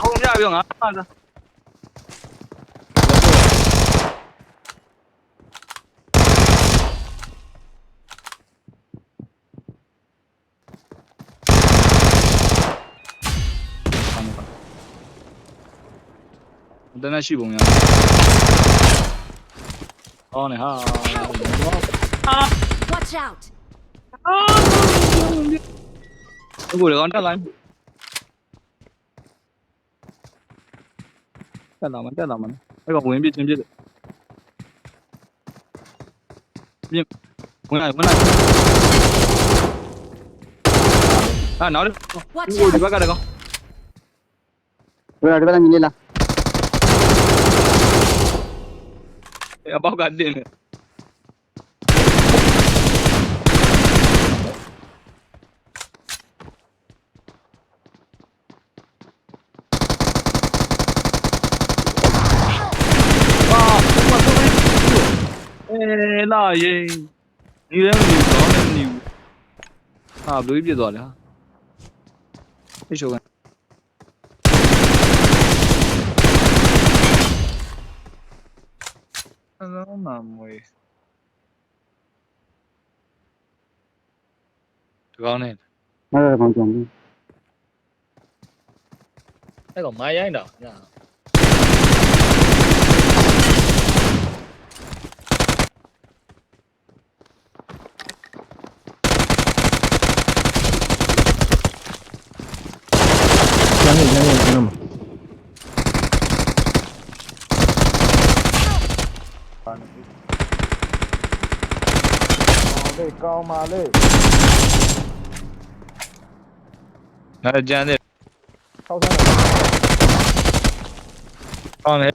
ခုံပြပြီးငါသာတန်းရှိပုံရအော်နေဟာ Watch out! အခုလေကောင်တက်လိုက်တက်လာမအဲ့ကောင်ဝင်ပြချင်းပြစ်ပြင်းဝင်လာနောက်ဒီဘက်ကတကောင် ဘယ်တော့ညီလေးလား အပေါက်ကတင်းနေလာရင်ဒီလည်းမနေတော့လည်းမနေဘူးဟာဘလူးပြစ်သွားတယ်ဟာသိရှိုးကန်အလုံးမမွေဒီကောင်းနေ အဲ့ဒါကောင်ကြံပြီ အဲ့ကောင်မိုင်းရိုင်းတော့ညာ ကျန်နေကျွန်တော်လေကောင်းပါလေ ငါကြမ်းတယ် ဆောက်ဆန်း ကောင်းတယ်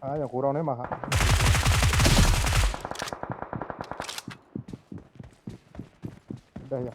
အားရကိုတော်ထဲမှာဟာတဲ့ရ